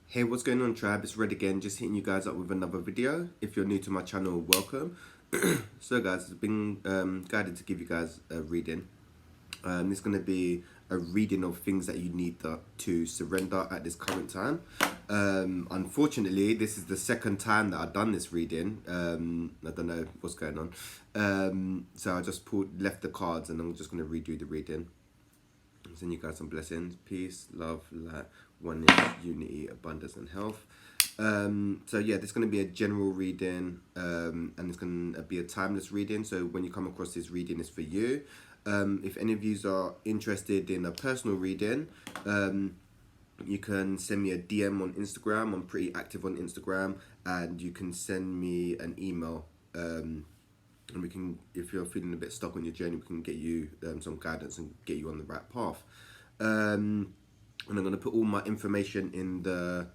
Hey, what's going on, tribe? It's Red again, just hitting you guys up with another video. If you're new to my channel, welcome. So guys, I've been guided to give you guys a reading. It's going to be a reading of things that you need to surrender at this current time. Unfortunately, this is the second time that I've done this reading. I don't know what's going on. So I just left the cards and I'm just going to redo the reading. Send you guys some blessings, peace, love, light, oneness, unity, abundance, and health. So yeah, this is going to be a general reading, and it's going to be a timeless reading. So when you come across this reading, it's for you. If any of you are interested in a personal reading, you can send me a DM on Instagram. I'm pretty active on Instagram, and you can send me an email. And we can, if you're feeling a bit stuck on your journey, we can get you some guidance and get you on the right path. And I'm going to put all my information in the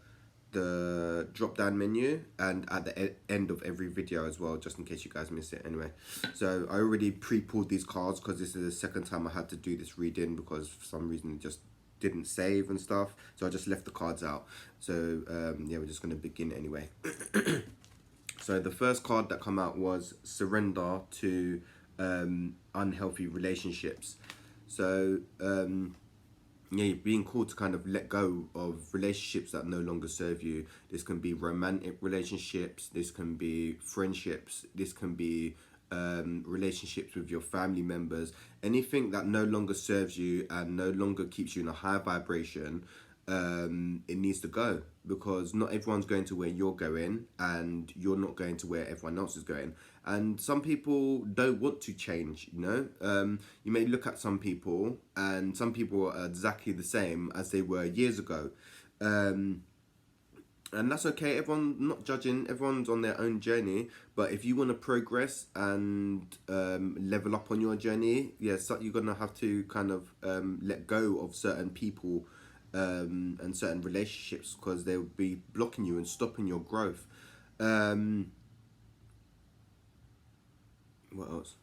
drop down menu and at the end of every video as well, just in case you guys miss it anyway. So I already pre-pulled these cards because this is the second time I had to do this reading because for some reason it just didn't save and stuff, so I just left the cards out. So yeah, we're just going to begin anyway. So the first card that come out was surrender to unhealthy relationships. So yeah, you're being called to kind of let go of relationships that no longer serve you. This can be romantic relationships, this can be friendships, this can be relationships with your family members. Anything that no longer serves you and no longer keeps you in a high vibration, it needs to go, because not everyone's going to where you're going and you're not going to where everyone else is going. And some people don't want to change, you know. You may look at some people and some people are exactly the same as they were years ago. And that's okay. Everyone, not judging, everyone's on their own journey. But if you want to progress and level up on your journey, yes, so you're gonna have to kind of let go of certain people and certain relationships, because they'll be blocking you and stopping your growth. What else?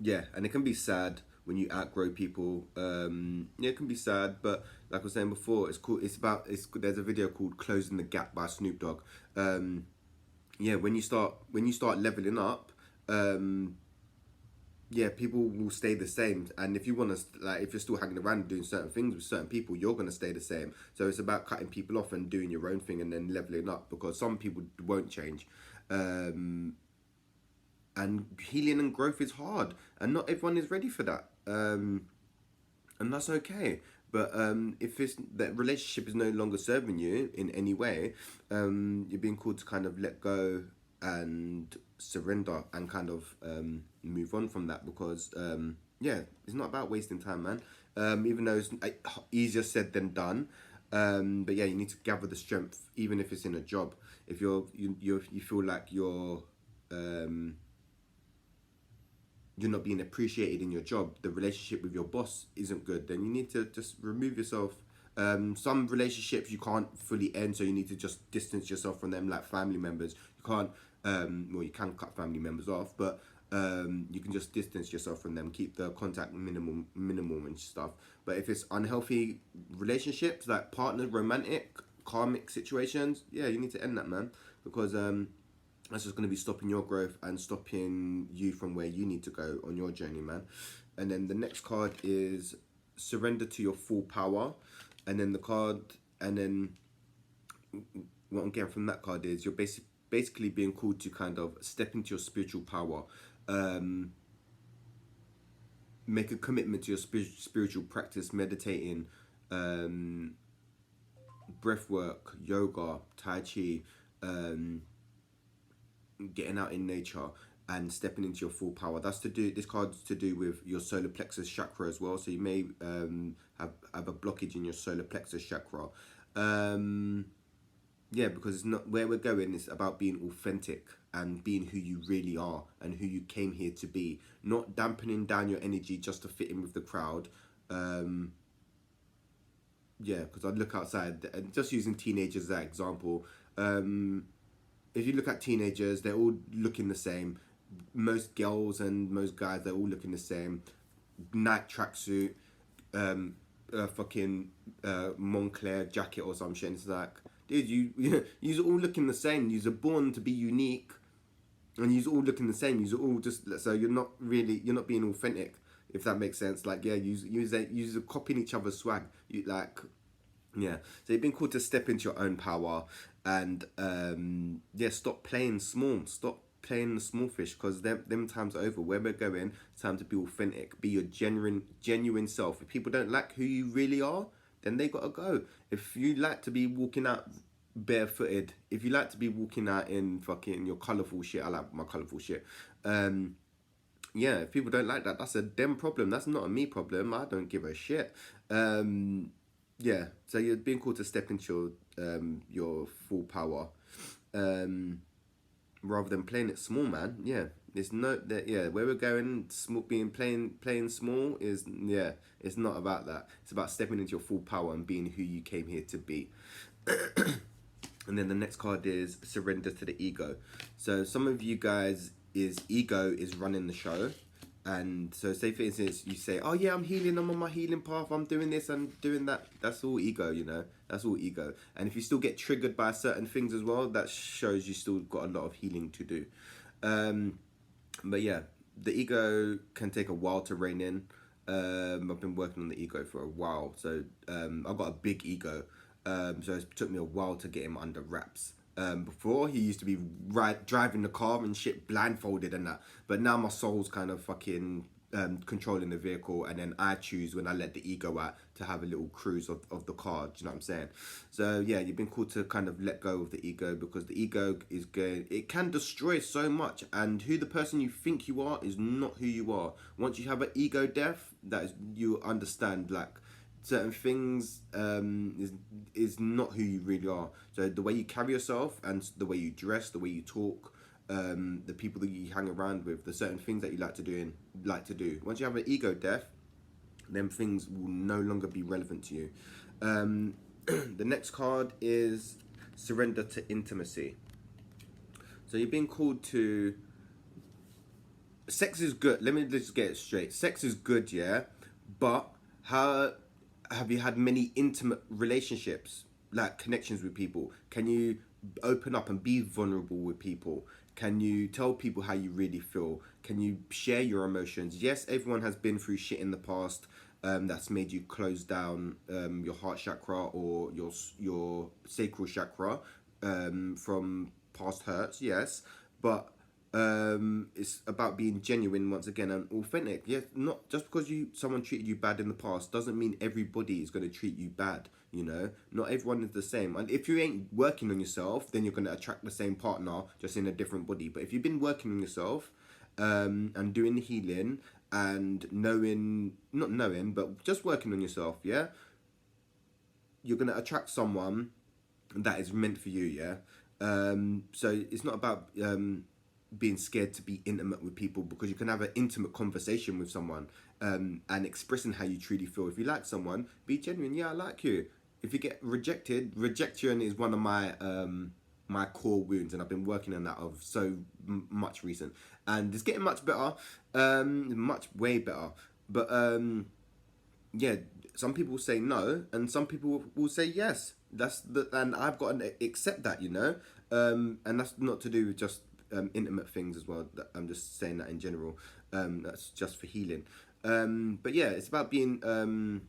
Yeah, and it can be sad when you outgrow people. Yeah, it can be sad, but like I was saying before, it's cool. There's a video called "Closing the Gap" by Snoop Dogg. Yeah, when you start leveling up, yeah, people will stay the same. And if you want to, like, if you're still hanging around and doing certain things with certain people, you're gonna stay the same. So it's about cutting people off and doing your own thing, and then leveling up, because some people won't change. And healing and growth is hard, and not everyone is ready for that, and that's okay. But if it's that relationship is no longer serving you in any way, you're being called to kind of let go and surrender and kind of move on from that, because yeah, it's not about wasting time, man. Even though it's easier said than done, but yeah, you need to gather the strength, even if it's in a job. If you feel like um, you're not being appreciated in your job, the relationship with your boss isn't good, then you need to just remove yourself. Some relationships you can't fully end, so you need to just distance yourself from them, like family members. You can't, well, you can cut family members off, but you can just distance yourself from them, keep the contact minimal and stuff. But if it's unhealthy relationships, like partner, romantic, karmic situations, yeah, you need to end that, man, because that's just going to be stopping your growth and stopping you from where you need to go on your journey, man. And then the next card is surrender to your full power. And then what I'm getting from that card is you're basically being called to kind of step into your spiritual power. Make a commitment to your spiritual practice, meditating, breath work, yoga, tai chi, getting out in nature and stepping into your full power. This card's to do with your solar plexus chakra as well. So you may have a blockage in your solar plexus chakra. Yeah, because it's not where we're going. It's about being authentic and being who you really are and who you came here to be. Not dampening down your energy just to fit in with the crowd. Yeah, because I look outside and just using teenagers as that example. If you look at teenagers, they're all looking the same. Most girls and most guys, they're all looking the same. Night tracksuit, a fucking Moncler jacket or some shit. And it's like, dude, you're all looking the same. You're born to be unique, and you're all looking the same. You're all just, so you're not being authentic, if that makes sense. Like, yeah, you're copying each other's swag. You like. Yeah, so you've been called to step into your own power, and yeah, stop playing small. Stop playing the small fish, because them times are over. Where we're going, it's time to be authentic. Be your genuine self. If people don't like who you really are, then they gotta go. If you like to be walking out barefooted, if you like to be walking out in fucking your colourful shit, I like my colourful shit. Yeah, if people don't like that, that's a them problem. That's not a me problem. I don't give a shit. Yeah, so you're being called to step into your full power, rather than playing it small, man. Yeah, it's no that yeah. Where we're going, small, playing small is yeah. It's not about that. It's about stepping into your full power and being who you came here to be. And then the next card is surrender to the ego. So some of you guys ego is running the show. And so say for instance, you say, oh yeah, I'm healing, I'm on my healing path, I'm doing this, I'm doing that. That's all ego, you know, that's all ego. And if you still get triggered by certain things as well, that shows you still got a lot of healing to do. But yeah, the ego can take a while to rein in. I've been working on the ego for a while. So I've got a big ego. So it took me a while to get him under wraps. Before he used to be driving the car and shit blindfolded and that, but now my soul's kind of fucking controlling the vehicle, and then I choose when I let the ego out to have a little cruise of the car. Do you know what I'm saying? So yeah, you've been called to kind of let go of the ego, because the ego is going, it can destroy so much, and who the person you think you are is not who you are. Once you have an ego death, that is, you understand like certain things is not who you really are. So the way you carry yourself and the way you dress, the way you talk, the people that you hang around with, the certain things that you like to do. Once you have an ego death, then things will no longer be relevant to you. The next card is surrender to intimacy. So you're being called to. Sex is good. Let me just get it straight. Sex is good, yeah, but how have you had many intimate relationships, like connections with people? Can you open up and be vulnerable with people? Can you tell people how you really feel? Can you share your emotions? Yes, everyone has been through shit in the past that's made you close down your heart chakra or your sacral chakra from past hurts. Yes, but it's about being genuine once again and authentic. Yes, not just because someone treated you bad in the past doesn't mean everybody is going to treat you bad. You know, not everyone is the same. And if you ain't working on yourself, then you're going to attract the same partner, just in a different body. But if you've been working on yourself and doing the healing and not knowing, but just working on yourself, yeah, you're going to attract someone that is meant for you. Yeah. So it's not about being scared to be intimate with people, because you can have an intimate conversation with someone and expressing how you truly feel. If you like someone, be genuine. Yeah, I like you. If you get rejected, rejection is one of my my core wounds, and I've been working on that of so much recent, and it's getting much better, way better. But yeah, some people say no, and some people will say yes. And I've got to accept that, you know, and that's not to do with just intimate things as well. I'm just saying that in general. That's just for healing. But yeah, it's about being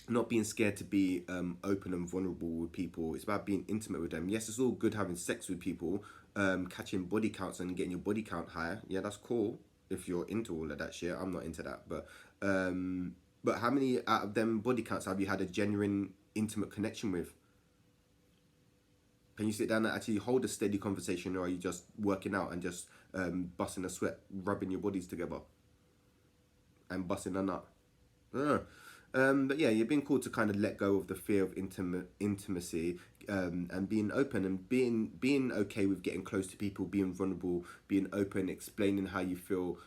not being scared to be open and vulnerable with people. It's about being intimate with them. Yes, it's all good having sex with people, catching body counts and getting your body count higher. Yeah, that's cool if you're into all of that shit. I'm not into that, but how many out of them body counts have you had a genuine intimate connection with? Can you sit down and actually hold a steady conversation, or are you just working out and just busting a sweat, rubbing your bodies together and busting a nut? But yeah, you're being called to kind of let go of the fear of intimacy and being open and being okay with getting close to people, being vulnerable, being open, explaining how you feel,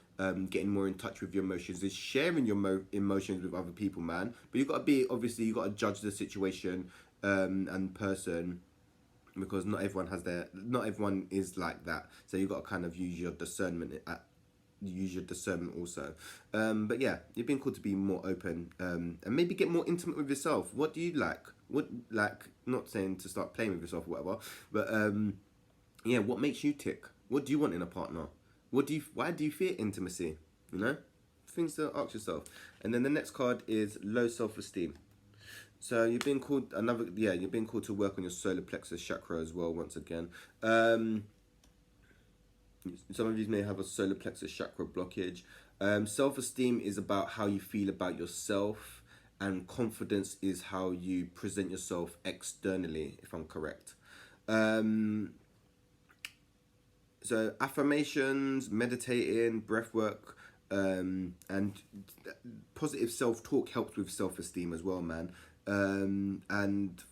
getting more in touch with your emotions, is sharing your emotions with other people, man. But you got to judge the situation and person, because not everyone is like that. So you got to kind of use your discernment use your discernment also. But yeah, you've been called to be more open, and maybe get more intimate with yourself. What do you like? What, like, not saying to start playing with yourself or whatever, but yeah, what makes you tick? What do you want in a partner? Why do you fear intimacy? You know, things to ask yourself. And then the next card is low self-esteem. So you've been called you've been called to work on your solar plexus chakra as well. Once again, some of you may have a solar plexus chakra blockage. Self-esteem is about how you feel about yourself, and confidence is how you present yourself externally, if I'm correct. So affirmations, meditating, breath work, and positive self-talk helps with self-esteem as well, man. And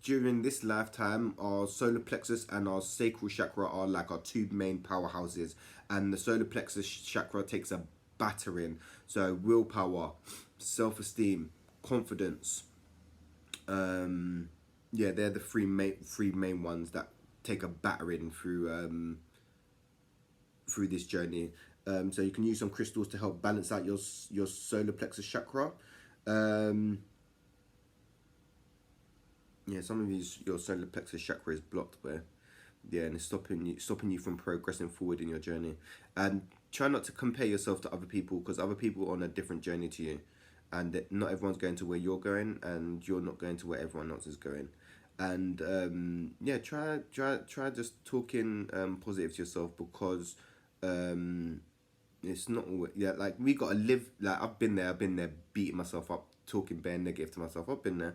during this lifetime, our solar plexus and our sacral chakra are like our two main powerhouses, and the solar plexus chakra takes a battering. So willpower, self-esteem, confidence, yeah, they're the three main ones that take a battering through this journey. So you can use some crystals to help balance out your solar plexus chakra. Yeah, some of your solar plexus chakra is blocked, where yeah, and it's stopping you from progressing forward in your journey. And try not to compare yourself to other people, because other people are on a different journey to you, and that not everyone's going to where you're going, and you're not going to where everyone else is going. And yeah, try just talking positive to yourself, because it's not always, yeah, like we gotta live, like I've been there beating myself up, talking bare negative to myself. I've been there.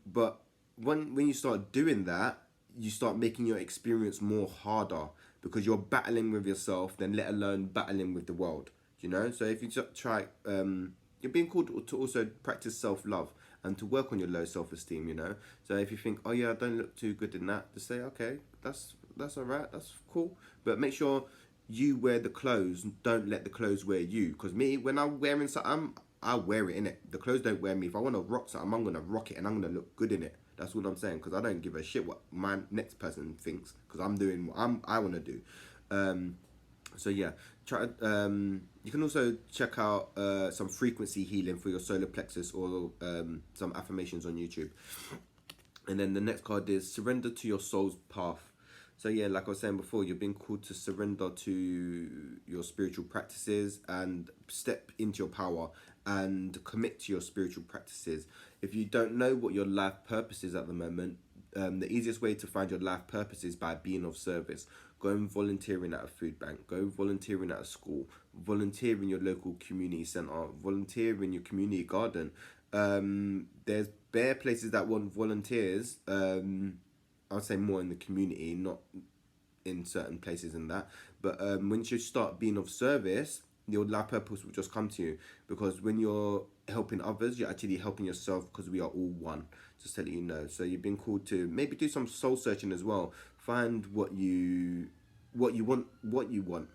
But when you start doing that, you start making your experience more harder, because you're battling with yourself, then let alone battling with the world, you know. So if you just try, you're being called to also practice self-love and to work on your low self-esteem, you know. So if you think, oh yeah, I don't look too good in that, just say, okay, that's all right, that's cool, but make sure you wear the clothes, don't let the clothes wear you. Because me, when I'm wearing something, I wear it in it. The clothes don't wear me. If I want to rock something, I'm gonna rock it, and I'm gonna look good in it. That's what I'm saying. Because I don't give a shit what my next person thinks, because I'm doing what I want to do. So yeah, try. You can also check out some frequency healing for your solar plexus, or some affirmations on YouTube. And then the next card is surrender to your soul's path. So yeah, like I was saying before, you're being called to surrender to your spiritual practices and step into your power and commit to your spiritual practices. If you don't know what your life purpose is at the moment, the easiest way to find your life purpose is by being of service. Go and volunteering at a food bank, go volunteering at a school, volunteer in your local community centre, volunteer in your community garden. There's bare places that want volunteers. I'd say more in the community, not in certain places and that. But when you start being of service, your life purpose will just come to you. Because when you're helping others, you're actually helping yourself, because we are all one. Just to let you know. So you've been called to maybe do some soul searching as well. Find what you want.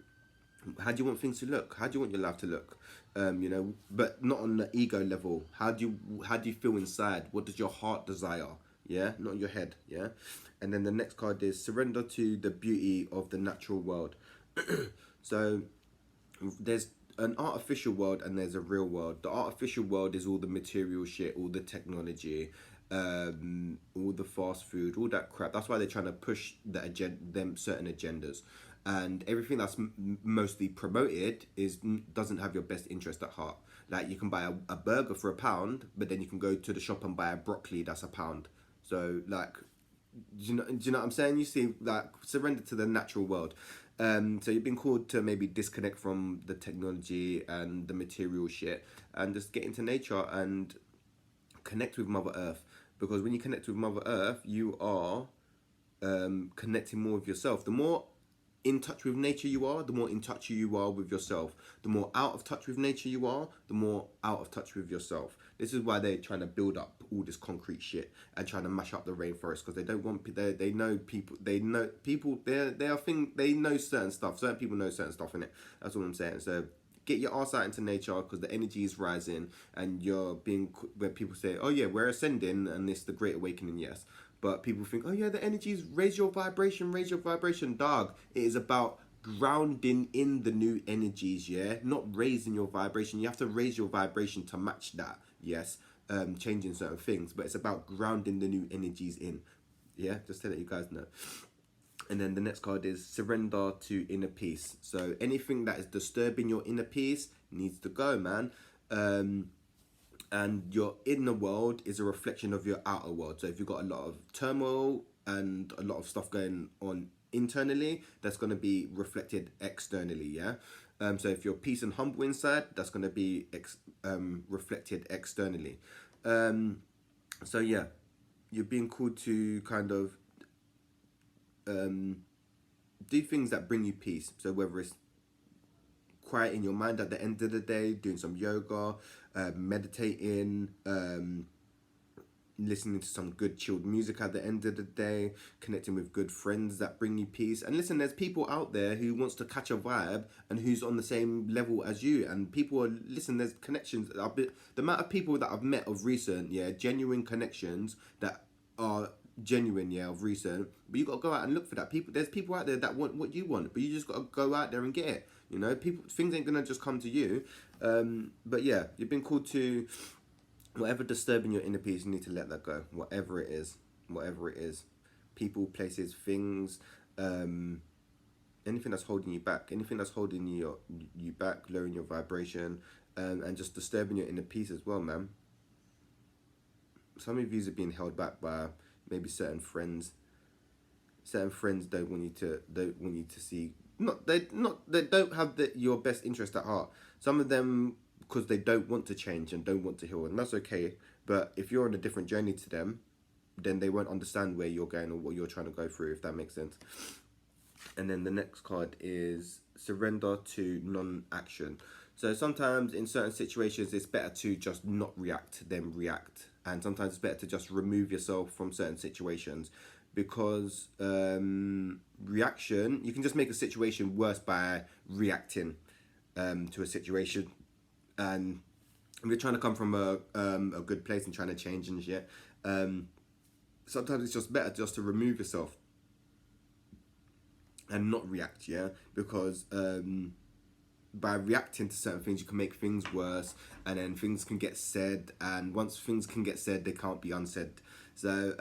How do you want things to look? How do you want your life to look? You know, but not on the ego level. How do you feel inside? What does your heart desire? Yeah, not your head. Yeah. And then the next card is surrender to the beauty of the natural world. So there's an artificial world and there's a real world. The artificial world is all the material shit, all the technology, all the fast food, all that crap. That's why they're trying to push them certain agendas, and everything that's mostly promoted doesn't have your best interest at heart. Like, you can buy a burger for £1, but then you can go to the shop and buy a broccoli that's £1. So like, do you know what I'm saying? You see, like, surrender to the natural world. So you've been called to maybe disconnect from the technology and the material shit, and just get into nature and connect with Mother Earth. Because when you connect with Mother Earth, you are connecting more with yourself. The more in touch with nature you are, the more in touch you are with yourself. The more out of touch with nature you are, the more out of touch with yourself. This is why they're trying to build up all this concrete shit and trying to mash up the rainforest, because they don't want they know people they know certain stuff. Certain people know certain stuff in it. That's what I'm saying. So get your ass out into nature, because the energy is rising, and you're being, where people say, oh yeah, we're ascending and it's the great awakening. Yes, but people think, oh yeah, the energy is raise your vibration, dog. It is about grounding in the new energies, yeah, not raising your vibration. You have to raise your vibration to match that, yes, changing certain things, but it's about grounding the new energies in, yeah, just to let you guys know. And then the next card is surrender to inner peace. So anything that is disturbing your inner peace needs to go, man. And your inner world is a reflection of your outer world. So if you've got a lot of turmoil and a lot of stuff going on internally, that's going to be reflected externally, yeah. So if you're peace and humble inside, that's going to be reflected externally. So yeah, you're being called to kind of do things that bring you peace. So whether it's quiet in your mind at the end of the day, doing some yoga, meditating, listening to some good chilled music at the end of the day, connecting with good friends that bring you peace. And listen, there's people out there who wants to catch a vibe and who's on the same level as you. And people are, listen, there's connections. The amount of people that I've met of recent, yeah, genuine connections that are genuine, yeah, of recent. But you got to go out and look for that. There's people out there that want what you want, but you just got to go out there and get it. You know, things ain't gonna just come to you. But yeah, you've been called to whatever disturbing your inner peace. You need to let that go. Whatever it is, people, places, things, anything that's holding you back, anything that's holding you back, lowering your vibration, and just disturbing your inner peace as well, man. Some of you are being held back by maybe certain friends. Certain friends don't want you to see. They don't have your best interest at heart. Some of them, because they don't want to change and don't want to heal, and that's okay. But if you're on a different journey to them, then they won't understand where you're going or what you're trying to go through, if that makes sense. And then the next card is surrender to non-action. So sometimes in certain situations, it's better to just not react than react. And sometimes it's better to just remove yourself from certain situations, because reaction, you can just make a situation worse by reacting to a situation. And if you're trying to come from a good place and trying to change and shit, sometimes it's just better just to remove yourself and not react, yeah, because by reacting to certain things, you can make things worse, and then things can get said, and once things can get said, they can't be unsaid. So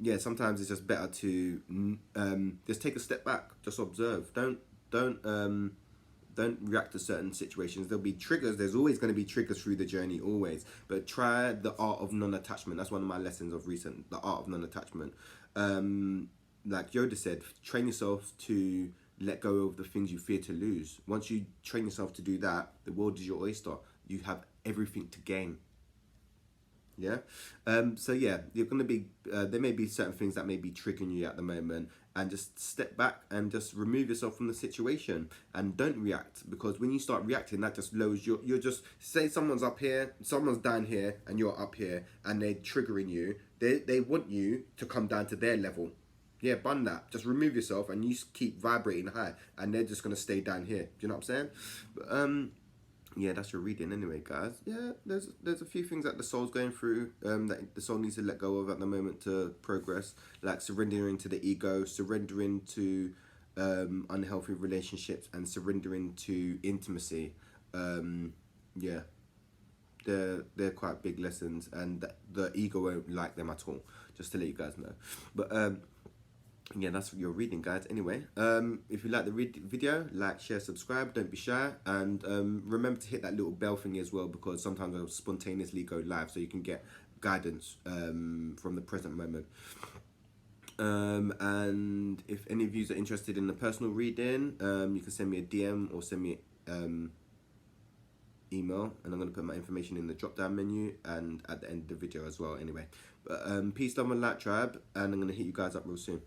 yeah, sometimes it's just better to just take a step back, just observe. Don't react to certain situations. There'll be triggers. There's always going to be triggers through the journey, always. But try the art of non-attachment. That's one of my lessons of recent. The art of non-attachment. Like Yoda said, train yourself to let go of the things you fear to lose. Once you train yourself to do that, the world is your oyster. You have everything to gain. Yeah. So yeah, you're gonna be. There may be certain things that may be triggering you at the moment, and just step back and just remove yourself from the situation and don't react, because when you start reacting, that just lowers your. You're just, say someone's up here, someone's down here, and you're up here, and they're triggering you. They want you to come down to their level. Yeah, bun that. Just remove yourself, and you keep vibrating high, and they're just gonna stay down here. Do you know what I'm saying? But, yeah, that's your reading anyway, guys. Yeah, there's a few things that the soul's going through, that the soul needs to let go of at the moment to progress, like surrendering to the ego, surrendering to unhealthy relationships, and surrendering to intimacy. Yeah, they're quite big lessons, and the ego won't like them at all. Just to let you guys know, but. Yeah, that's your reading, guys. Anyway, if you like the video, like, share, subscribe. Don't be shy, and remember to hit that little bell thingy as well, because sometimes I'll spontaneously go live, so you can get guidance from the present moment. And if any of you are interested in a personal reading, you can send me a DM or send me email, and I'm going to put my information in the drop down menu and at the end of the video as well. Anyway, but peace, love, and light, tribe, and I'm going to hit you guys up real soon.